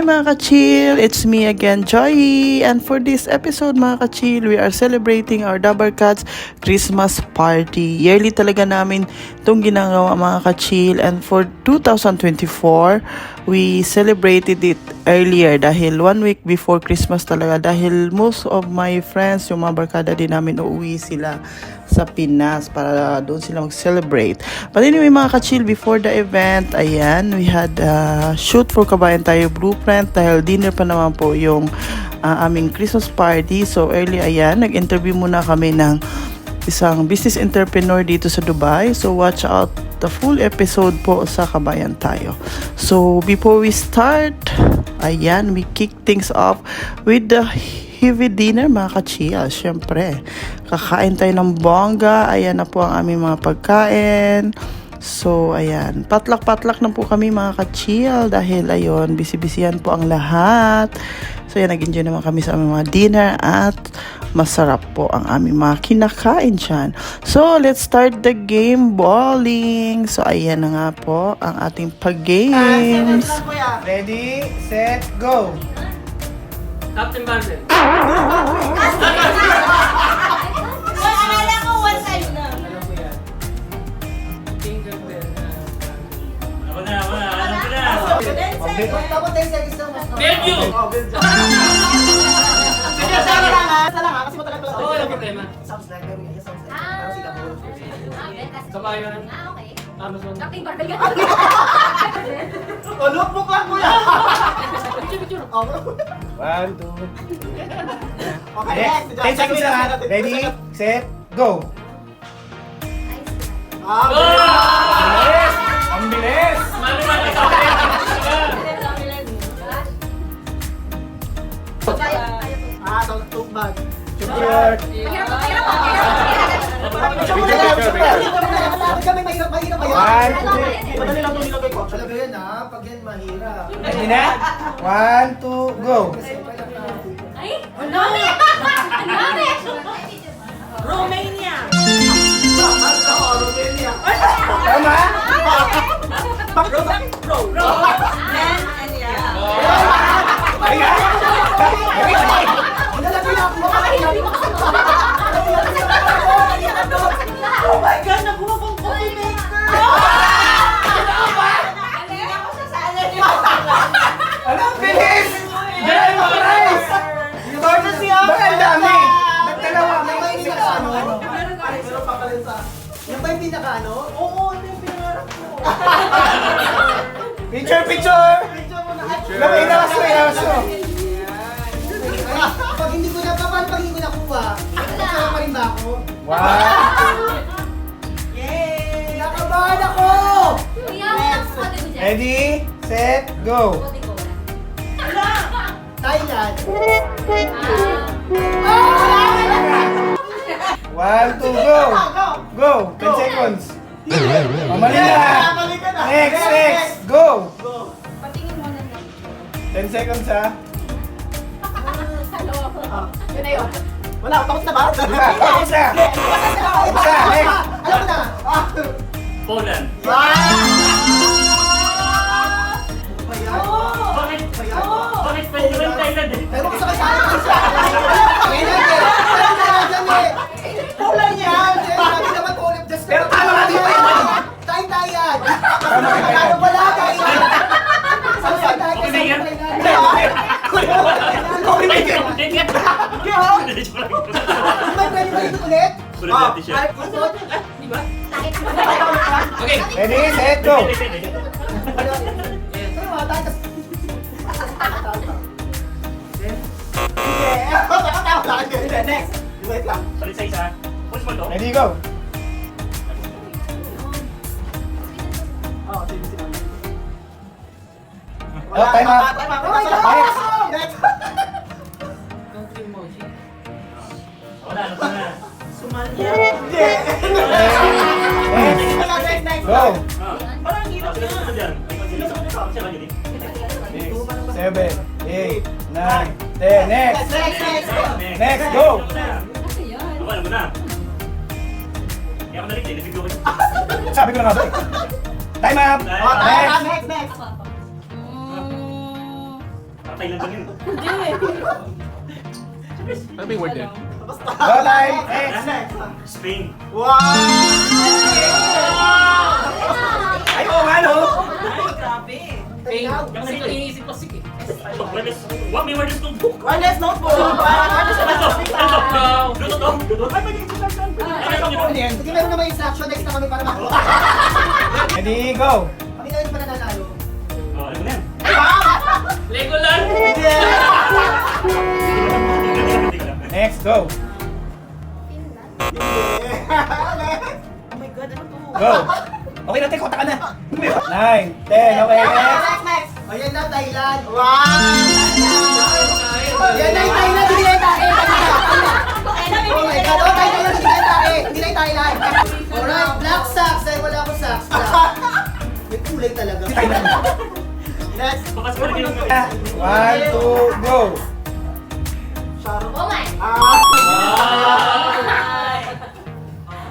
mga ka-chill! It's me again, Joy! And for this episode mga ka-chill, we are celebrating our Dabar Cats Christmas party. Yearly talaga namin itong ginagawa mga ka-chill. And for 2024, we celebrated it earlier dahil 1 week before Christmas talaga. Dahil most of my friends, yung mga barkada din namin, uuwi sila sa Pinas para doon sila mag-celebrate. But anyway mga ka-chill, before the event, ayan, we had shoot for Kabayan Tayo Blueprint dahil dinner pa naman po yung aming Christmas party. So early, ayan, nag-interview muna kami ng isang business entrepreneur dito sa Dubai. So watch out the full episode po sa Kabayan Tayo. So before we start, ayan, we kick things off with the heavy dinner mga ka-chill. Siyempre, kakain tayo ng bongga. Ayan na po ang aming mga pagkain. So, ayan. Patlak-patlak na po kami mga ka-chill dahil ayun, busy-busyhan po ang lahat. So, ayan, nag-enjoy naman kami sa aming mga dinner at masarap po ang aming mga kinakain dyan. So, let's start the game bowling. So, ayan na nga po ang ating pag-games. Ready, set, go! Captain Marvel. Akala ko one time na. Alam ko yan. Tinker Bell. Ako na. Alam ko na. Tapos 10 seconds lang mas. Bellevue! Oh, Bellevue. Sige, lang ha, kasi matagal pala. Oo, walang problema. Sounds like very good. Sounds like parang sila po. Kabayan. Okay. Amazon. Captain Marvel ka. Oh, notebook lang kuya. Picture. 1, 2. Okay, next. 10 seconds lang ha. Ready, set, go! Bilis! Ang bilis! Mano-mano. Tubag. Sugar. Kami mahirap ba yan? Madali lang itong nilagay ko. Talaga yan ha, pag yan mahirap. Ready na? 1, 2, go! Ay! Ang dami! Ang dami! Romania! Tama? Man and yeah. Ayan! Oh my God! Nakuha pang coffee maker! Alam, bilis! Dahil mo, guys! Courtesy of... Baka ang dami! Nagdalawa, may isip ka ano? Meron pa pala sa... Yan ba yung pinaka-ano? Oo, ito yung pinangarap ko. Picture! Picture mo na! Inawas mo! Pag hindi ko na, paano pag hindi ko nakuha? Picture pa rin ba ako? Wow! Yay! Nakabahan ako! Ready, set, go! Thailand! 1, 2, go! Go! 10 seconds! Mamali na! Next! Go! 10 seconds ha! Yun na yun. Wala, tapos na ba? Tapos na! Next! Alam mo na! Poland. Bakit pwede naman Thailand eh? Pero gusto kayo sa akin isa! Poland yan! Sabi naman Poland, just... Pero tama nga dito yan! Tayo-tayan! Ano wala tayo? Saan tayo? Okay na yan? Coffee maker! May pwede ba dito ulit? Kulit natin siya. Di ba? Okay. Okay. Ready, set, go! Hindi. Pero mga tayo... Next! Wait lang. Palit sa isa. Push mo to. Ready, go! Oh, time up! Oh my God! Next! Country emoji. Wala, ano pa na? Next! Go! Parang hirap na. Ito dyan. Siya ba yun? 7, 8, 9, 10. Next! Next, go! Ako, alam mo na. Kaya ako nalit eh. Nag-video ko. Sabi ko na nga ba eh. Time up! Next! Next. Baka Thailand lang yun. Ano ba yung word niya? Go time! Next! Spain. Wow! Ay, oo nga, no? Pain. Kasi ito iniisip ko sige. Wales. What? May word is notebook. Wireless notebook! Wireless Ano? notebook! Ano? Luto to? Luto? Ay, may instruction. Sige, meron naman instruction. Next na kami para makuha. Ready, go! Kami na rin pa nananalo. Oh, ano na yan? Legoland! Next, go! Go! Okay na, konta ka na. 9, 10, okay, next. Ayan na, Thailand. Wow! Ayan na, Thailand. Hindi na yung tae. Oh my God, oh, Thailand. Hindi na yung tae. Hindi na yung Thailand. Alright, black socks. Dahil wala akong socks. May kulay talaga. Next. Bakas pa rin yung... 1, 2, go! Oh my!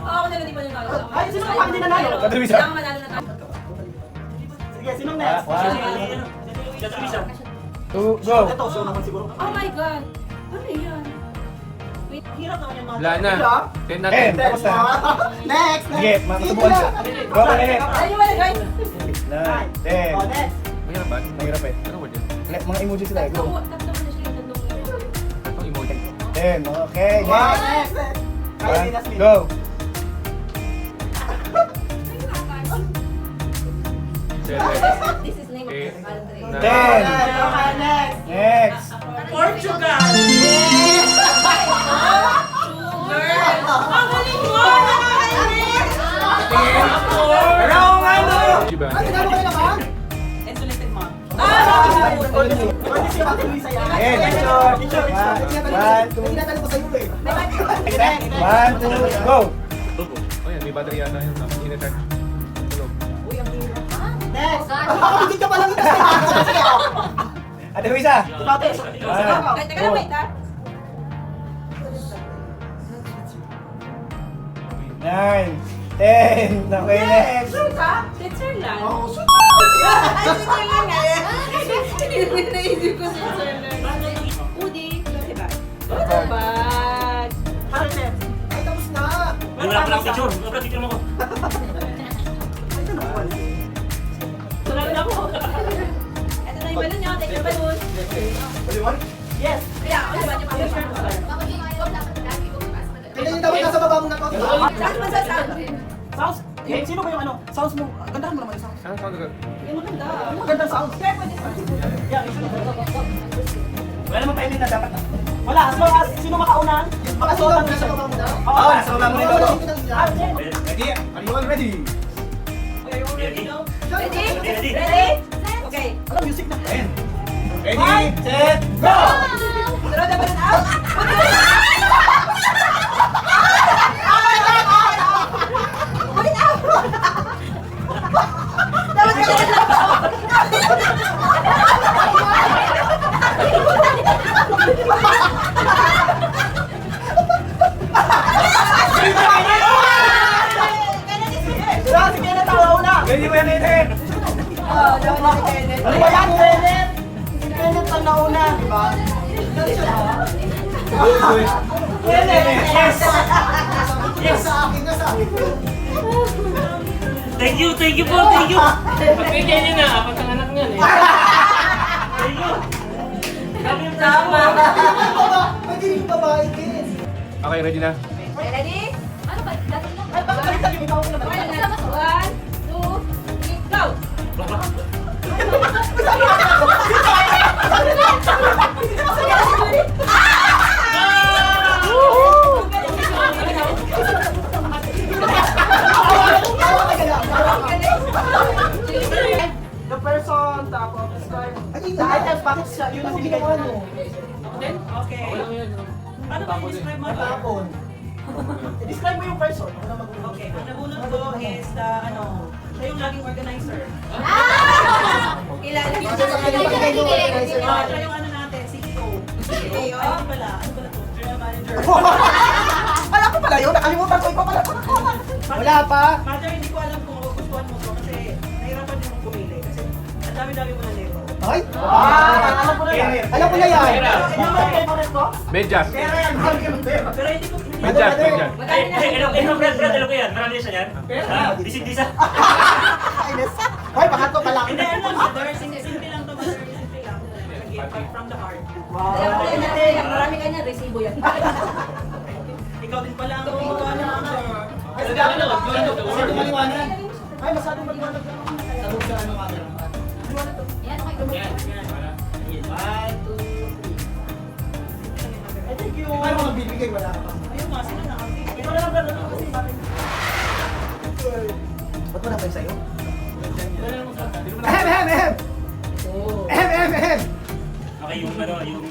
Ako na lang di ba nanalo? Ay, sino ka hindi nanalo? Kadri Kailangan manalo na tayo. Sige, sinong next? 2, go! Ito, show naman siguro. Oh my God! Ano yan? Wait, hirap naman yung mga... Wala na. 10 na 10. Tapos na. Next! Sige, matutubuan siya. Go, ulit. Ano yung wala guys? 9, 10. Next! Mahirap ba? Mahirap eh. Ano word yun? Mga emoji sila. Go. Tatlo mo na siya yung tatlong. Ang emoji. 10, okay. Next! Go! This is name of Okay. the country. 10! Next! Portugal! Ang galing mo! Wrong ano! Diba? Ay, tinalo kayo naman? Insulated mo. Eh, picture! 1, 2, 1, 2, go! Oh yan, may battery yata yun. Sinetag. Tulog. Next! Hindi ka palang ito sa Ate Luisa! Ay, teka lang, wait ha. 9, 10, okay, next! Switzerland. Oh, Ay, Switzerland nga. Naisip ko Switzerland. Udi. Diba? Bad. Ay, tapos na! Wala pa lang picture. Wala pa lang picture mo ko. Tulad na ako. Ito na yung balon niya. Take your balon. Yes! Kaya, ano ba niya pa-picture mo? Bakit yung ayaw dapat lagi ko mas Kaya yung dapat nasa baba mo na to. Saan man sa sound? Sounds? Eh, sino ba yung ano? Sounds mo? Gandahan mo naman yung sounds. Saan sound ka? Yung maganda. Magandang sounds. Kaya pwede sa Yeah, wala naman timing na dapat na. Wala, as long as sino makauna? Makasuot ang siya. Oo, nasa baba mo nito. Ready? Are you all ready? Ready? Ready? Ready? Ready? Okay. Alam, music na. Ready, set, go! Tulad na balon out. Sige na, tawa na. Ready mo yan, Eden? Ano ba yan, Eden? Eden, ang nauna, di ba? Eden, yes! Yes! Sa akin na, sa akin. Thank you po, thank you. Pagbigyan niyo na, apat ang anak niyan eh. Thank you. Tama. Pwede yung babae, Ken. Okay, ready na? Ready? Ano ba? Dati lang. Ay, bakit baliktad yung ikaw ko na ba? Wala na sama. 1, 2, 3, go! The person, tapos start. The items, bakit siya? Yun ang binigay mo. Okay. Ano ba i-describe mo? Tapon. Describe mo yung person. Okay, ang nabunod ko is the, siya yung laging organizer. Kilala niyo siya. Siya yung natin, CEO. CEO, ano pala to? General manager. Alam ko pala yun, nakalimutan ko. Ikaw pala. Wala pa. Mother, hindi ko alam kung magugustuhan mo to kasi nahirapan din mong pumili kasi ang dami-dami mo na nito. Ay! Alam ko na yan. Alam ko na yan. Medyas. Pera yan. Pero hindi ko... Medyas, medyas. Brad, alam ko yan. Marami yan siya yan. Ha? Disig-disa. Hoy, baka to malaki. Hindi, ano, mother, simple lang to, mother, simple lang. Nag-give from the heart. Marami ka niya, resibo yan. Ikaw din pala ang gumawa ng mother. Ay, sa dami na. Masyadong maliwanag. Ay, masyadong maliwanag. Sabog sa ano nga. Yan, okay, gumagay. Thank you. Paano mo magbibigay? Wala ka pa. Ayun nga, sila na. Ito na lang, brad. Ba't wala pa yung sa'yo? Ehem! Ehem! Okay, yung ano, yung...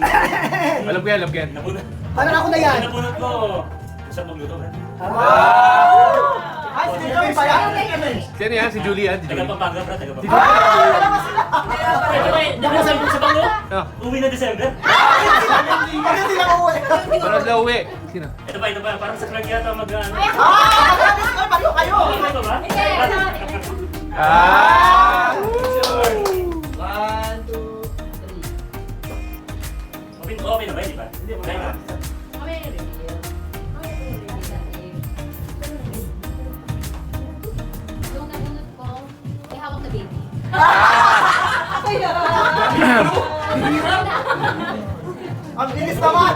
Alam ko yan, alam ko yan. Napunot. Paano na ako na yan? Napunot ko. Sa pagluto, Brad. Ay, sige kami pala. Sino yan? Si Julie yan? Si Taga Julie. Pampanga, Brad. Taga Si Pampanga. Julie. Ito ba, nakasabi sa Banglo? Ah, Uwi na December. Ano hindi na uuwi? Para sila uwi. Sino? Ito ba, parang sa Clark yata mag-ano. Ay, paano kayo? Ito ba? Ah! Okay na ba, di ba? Hindi mo kaya. Yung nabunot ko, may hawak na baby. Ang bilis naman!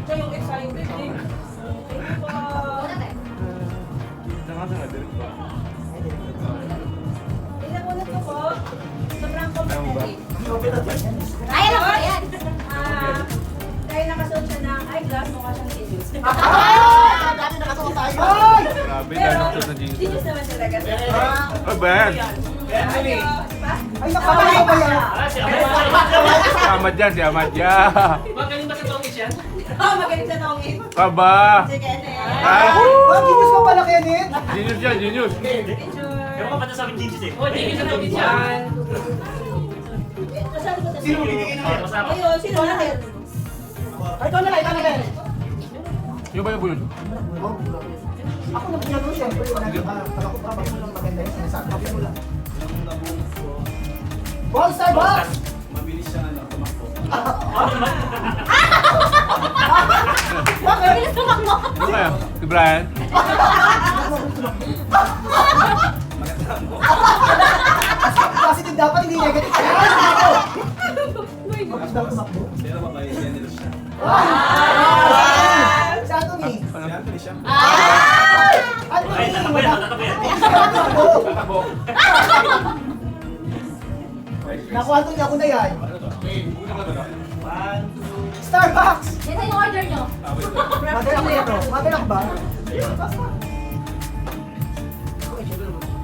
Siya yung excited eh. Una tayo. Pinabunot ko po. Sobrang complicated. Ay, alam ko yan. Dahil nakasuot siya ng eyeglass, mukha siyang genius. Ang dami nakasuot tayo! Ay! Grabe, Pero, dahil sa jeans. genius naman talaga. Oh, bad. Ay, nakakalayo ba yan? Si Amay. Si Ahmad yan, si Ahmad yan. Magaling ba sa tongis yan? Oh, magaling sa tongin. Aba. Si Kenneth. Ah, Oh, genius ka pala, Kenneth! genius yan, genius. Ewan ko pa sa amin jeans eh. Oh, jeans sa tongis yan. Masyado ba Sino bibigyan na yan? Masama. Ayun, sino na yan? Ay, ikaw na lang, ikaw na lang. Yung ba yung bulod? Ako na pinalo, siyempre. Wala na ba? Pag ako trabaho mo lang maganda yung sinasabi. Sabi mo lang. Ball star, boss! Mabilis siyang ano, tumakbo. Bakit? Ano kaya? Si Brian? Kasi din dapat hindi negative. Bakit daw tumakbo? Pero mabay siya nila siya. Si Anthony. Si Anthony siya. Anthony! Tatakbo yan, tatakbo yan. Takbo. Naku, Anthony, ako na yan. Starbucks! Yan yung order nyo. Mother ako yan, bro. Mother ako ba?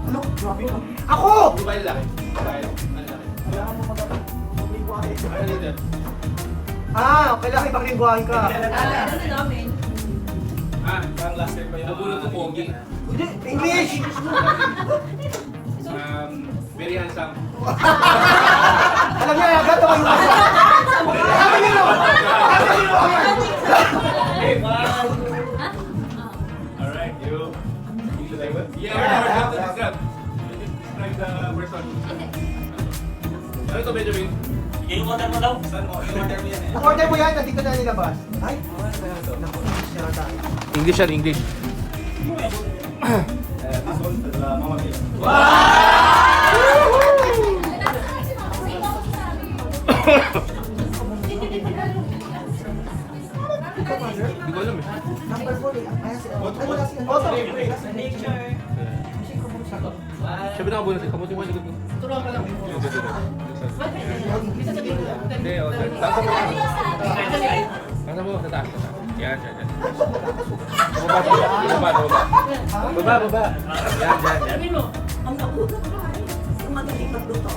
Ano? Grabe ka. Ako! Di ba yung laki? Kailangan mo mag-lingwahe. Ano yun? Kailangan ibang lingwahe ka. Ano na namin? Parang last time pa yun. Nabulot ko pogi. Hindi, English! Very handsome. Alam niya, agad ako yung masa. Sabi niyo no! Sabi niyo no! Alright, you. Yeah, describe the person. Ano ito, Benjamin? Yung order mo daw. Saan mo? Yung order mo yan eh. Ang order mo yan, nandito na nilabas. Ay! Naku, English na tayo. English yan, English. This one, Mama Mia. Hindi ko alam eh. Number 4 eh. Ayan sila. Ay, wala sila. Otto! Nature. Sabi na ka bunot, kamutin mo yung likod mo. Turuan ka lang. Hindi, o. Tasa mo. Tasa mo, sa taas. Yan, yan, yan. Baba. Baba. Yan, yan, yan. Sabi mo, ang nauna ko ay ang magaling magluto.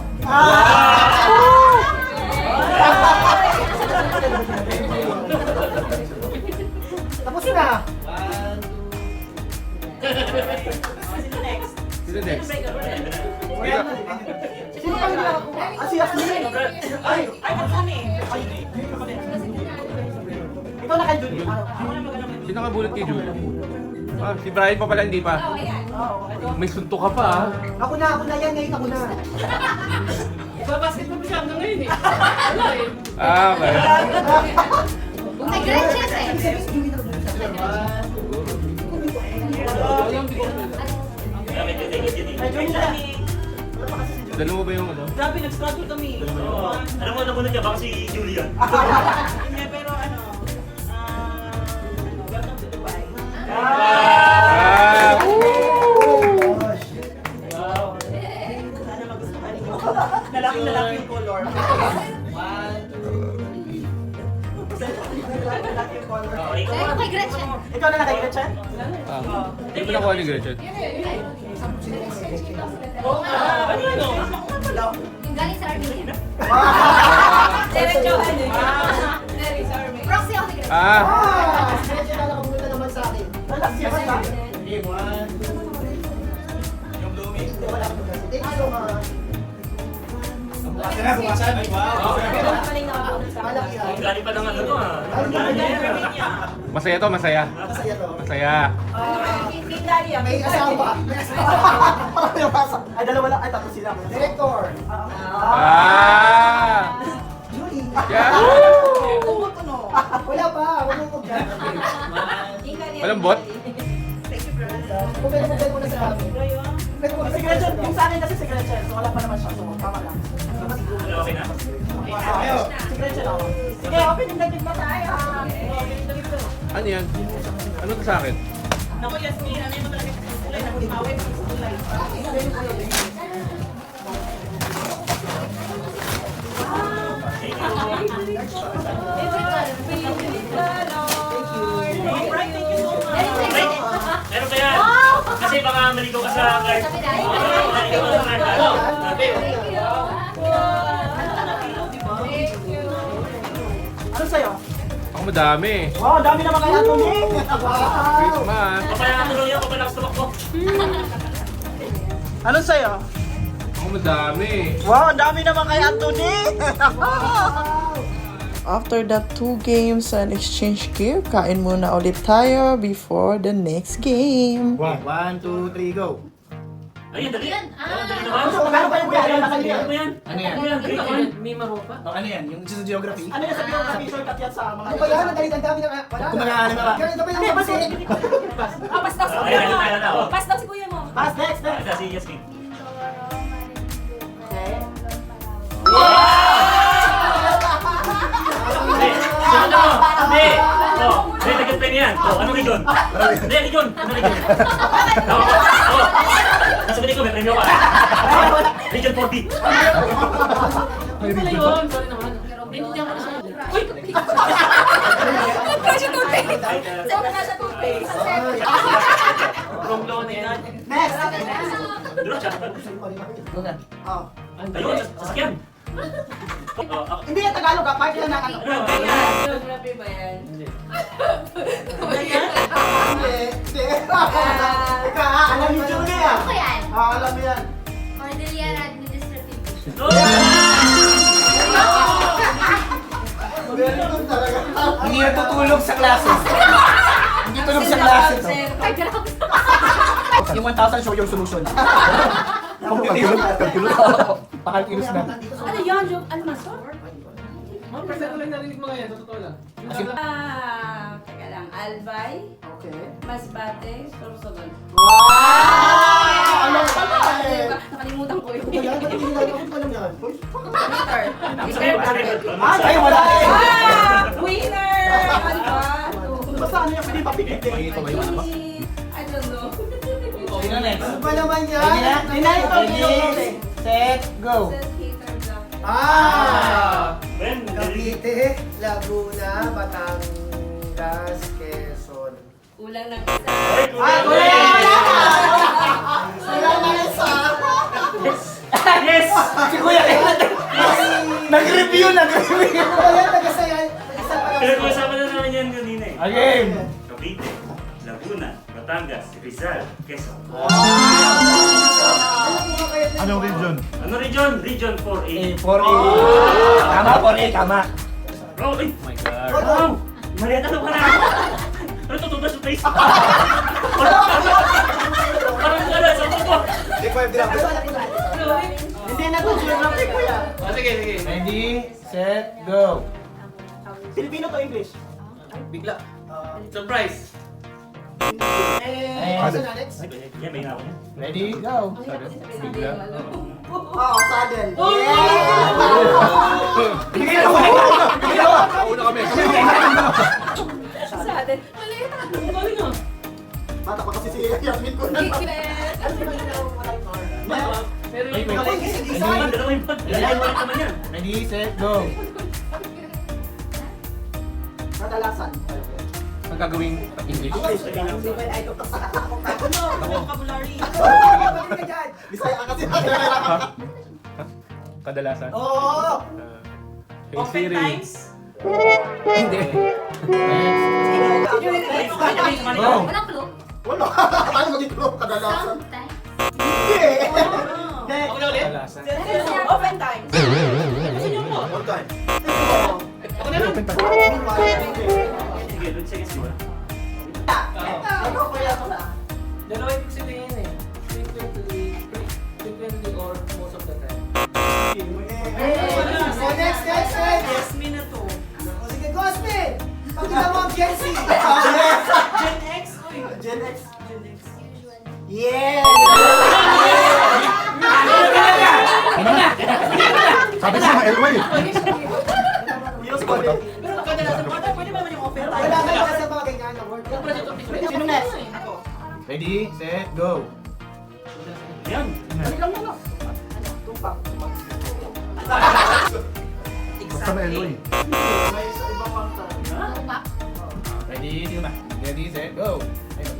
Tapos na! Sino next? Sino next? Break up, break up. Sino pang nila ako? Si Yasmin! Ay! Ay, ang kami. Ikaw na kay Judy. Ako na mag-ano. Sino ka bulot kay Julie? Ah, si Brian pa pala, hindi pa. Oh, ayan. May sunto ka pa ah. Ako na yan, ngayon ako na. Basketball pa siya hanggang ngayon eh. Wala eh. Ah, okay. May Gretchen eh. Kaya medyo tingin yun eh. Dala mo ba yung ano? Grabe, nag-struggle kami. Oo. Alam mo, namunod niya, baka si Julian. Hindi, pero ano, welcome to Dubai. Ah! Sana magustuhan niyo. Lalaki yung color. Lalaki yung color. Oo, ikaw Kaya kay Gretchen. Ikaw na nakikita siya? Ah. Hindi mo nakuha ni Gretchen. ano yun o? Yung galing sa Armenia. Diretso. Proxy ako ni Gretchen. Ah! Medyo na nakapunta naman sa akin. Lalaki ba? Yung blooming. Wala akong kasi. Thank you so much. Maling nakapunta sa Malaki Ang galing pa ng ano to ah. Masaya to, masaya. Masaya to. Masaya. Big Daddy, May asawa. May asawa. Parang yung asawa. Ay, dalawa lang. Ay, tapos sila. Director. Ah! Julie. Yeah! Wala pa. Wala mo dyan. Walang bot? Pupel mo na sa amin. Si Gretchen, yung sa akin kasi si Gretchen, so wala pa naman siya. So, tama lang. Okay na. Si Gretchen ako. Sige, opening dagdag na tayo. Opening dagdag na. Ano yan? Ano to sa akin? Naku, Yasmin, ano yung talaga sa kulay? Nakapawin sa kulay. All right, thank you so much. Wait! Meron ba yan? Kasi baka maligaw ka sa card. Sabi na, Oo, maligaw ka sa card. Ano? Sabi. Ano sa'yo? Ako madami. Wow, dami naman kaya ito ni. Christmas. Papaya ka tuloy yan, papalakas tumak mo. Ano sa'yo? Ako madami. Wow, ang dami naman kay Anthony! After that 2 games and exchange gift, kain muna ulit tayo before the next game. 1, 2, 3, go. Ayun, dali. Yan, ah. Dali naman. Magkano pa yung buhay? Ano ba yan? Ano yan? Ano yan? Grade 1. May maropa. Ano yan? Yung sa geography? Ano yung sabihin ko kami shortcut yan sa mga... Ano ba yan? Ang dami na wala. Kumakaano na ba? Ganito pa yung kasi. Pass daw si Ayun, kuya mo! ayun, ayun, ayun. Pass daw si kuya mo! Pass, next, next! Ito si Yasmin. Hindi. Sunod mo. Hindi. Oh, hindi, naging pen yan. Oh, anong region? Hindi, region. Anong region? Oh. Nasabihin ko, may premyo ka. Region 40. Ano pala yun? Sorry naman. Naintindihan ko na siya. Uy! Nagka siya toothpaste. Sabi na siya toothpaste. Wrong law na yan. Next. Duro siya. Oh. Ayun, sasakyan. Oh, ako. Hindi yan Tagalog ha, part yan na ano. Geography ba yan? Hindi. Hindi. Ika, alam ni Julie ah. Ano yan? Alam mo yan. Cordillera Administrative. Very good talaga. Hindi yan tutulog sa classes. Hindi tulog sa classes. Ay, grabe. Yung 1,000 show yung solution. Pakalkilos na. Ano yan? Yung ano mas? Mga percent ko lang narinig mga yan. Sa totoo lang. Teka lang, Albay, Okay. Masbate, Sorsogon. Wow! Alam pala eh. Nakalimutan ko yun. Ano yan? Ba't hindi nila ako alam yan? Ay, wala eh! Winner! Ano ba? Basta ano yung pwede papikit eh? I don't know. Ano ba naman yan? Set, go! Set Hater Block. Ben, Cavite, Laguna, Batangas, Quezon. Kulang ng isa. Wala na yan sa... Yes! Si Kuya Nag-review! Wala, tagasayan. Pinag-uusapan na namin yan kanina eh. Again! Cavite, Laguna, Batangas, Rizal, Quezon. Anong region? Ano region? Region 4A. 4A. Tama, 4A, tama. Bro, ay! Oh my God. Bro! Mali, ano ka na? Ano to? Toothbrush face? Parang gala sa ko. Take 5 din ako. Hindi na to, geography kuya. Sige, sige. Ready, set, go. Filipino to English? Bigla. Surprise. Ano na next? Yan, may hinawa niya. Ready, go. Bigla. Oo, sudden. Una kami. Sudden. Mali. Galing ah. Mata pa kasi si Yasmin ko na. Pero Wait, yung wait. Dalawa yung pag. Dalawa yung naman yan. Ready, set, go. Kadalasan. Ang gagawing English. Vocabulary. Bisaya ka kasi. Kadalasan. Oo. Hey Siri. Oftentimes. Hindi. Go. Walang clue. Wala. Ano maging clue? Kadalasan. Sometimes. Hindi. Ako na ulit? Kadalasan. Oftentimes. One time. Ako na lang. Sige, 2 seconds di ba? Ano kuya ko na? Dalawa ibig sabihin eh. Frequently or most of the time. Next. Jasmine na to. Sige, Gosmin! Pakita mo ang Gen Z! Gen X. Uy. Gen X. Gen X. Yes! Sabi sa mga LY. Use ko din. Pero kadalasan, pwede ba naman yung oftentimes? Wala kayo sa mga ganyan na word. Sino next? Ako. Ready, set, go! Yan. Tumpak. Basta may LY. May sa ibang kanta. Tumpak. Ready, sino na? Ready, set, go! Ayun.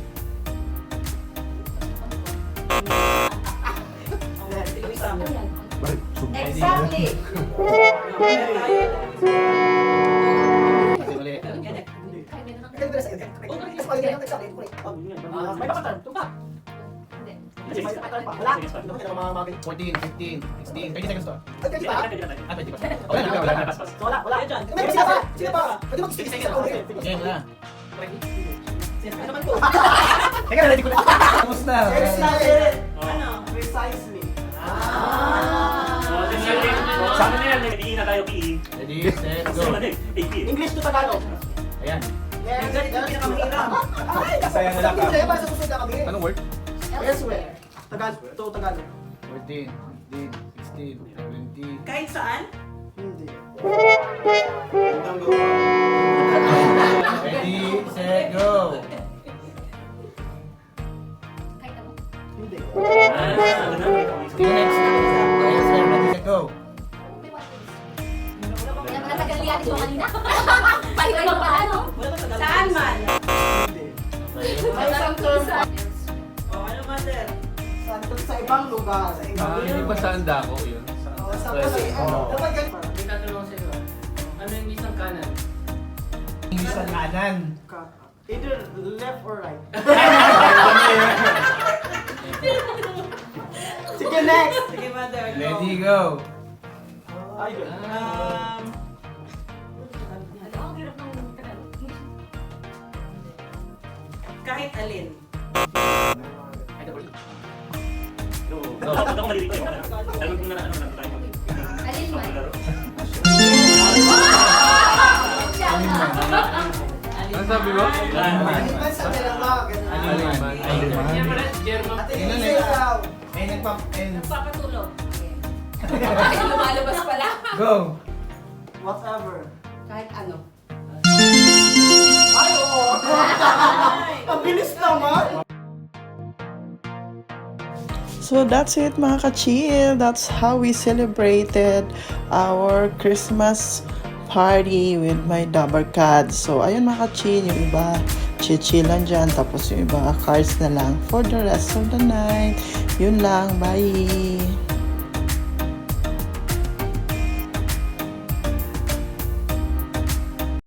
Bakit? Exactly. Kasi mali. May pakatan. Tumpak. Hindi. Sige, Wala. sige. 14, 15, 16, 20 seconds to. Pwede na, pwede na. Ah, 20 pa. Wala na, wala na. Pas, pas. Wala. Dyan. Sige pa. Pwede mo 60 seconds. Okay, wala. Ano naman to? Teka, ready ko na. Tapos na. Ano? Precisely. Oh, sige, sige. Sa amin na yan, hindi na tayo PE. Ready, set, Kasi go. naman eh, AP. English to Tagalog. Ayan. Yung ganito yung pinakamahirap. Ay, kasaya na lang ka. Hindi, para sa susunod na kami. Anong word? Elsewhere. Tagalog. To Tagalog. 14, 15, 16, 17. Kahit saan? Hindi. Ready, set, go! Kahit ako. Hindi. Sino next? Elsewhere, ready, set, go! Natagal niya ito kanina. Pahiway mo pa ano? Wala ba Tagalog? Saan man? Hindi. May isang term. Oh, ano mother? Sa ibang lugar. Sa ibang Hindi ba saan dako yun? Sa kasi, dapat ganito. May tatanong sa'yo ah. Ano yung isang kanan? English ang kanan. Either left or right. Sige, next. Sige mother, go. Ready, go! Ayun. Ang hirap ng Tagalog. Kahit alin. Ako malilito yun. Alam ko na ano lang tayo. Alin man. Laro. Ano sabi mo? Aliman sa dalawa. ganun. Aliman. Siyempre, German. Ate, Sino isa next? ikaw. Nagpapatulog. Ay, lumalabas pala. Go! Whatever. Kahit ano. Ay, oo. Ang bilis naman. So that's it mga ka-chill. That's how we celebrated our Christmas party with my Dabber Cats. So ayun mga ka-chill, yung iba chichilan dyan, tapos yung iba cards na lang for the rest of the night. Yun lang, bye!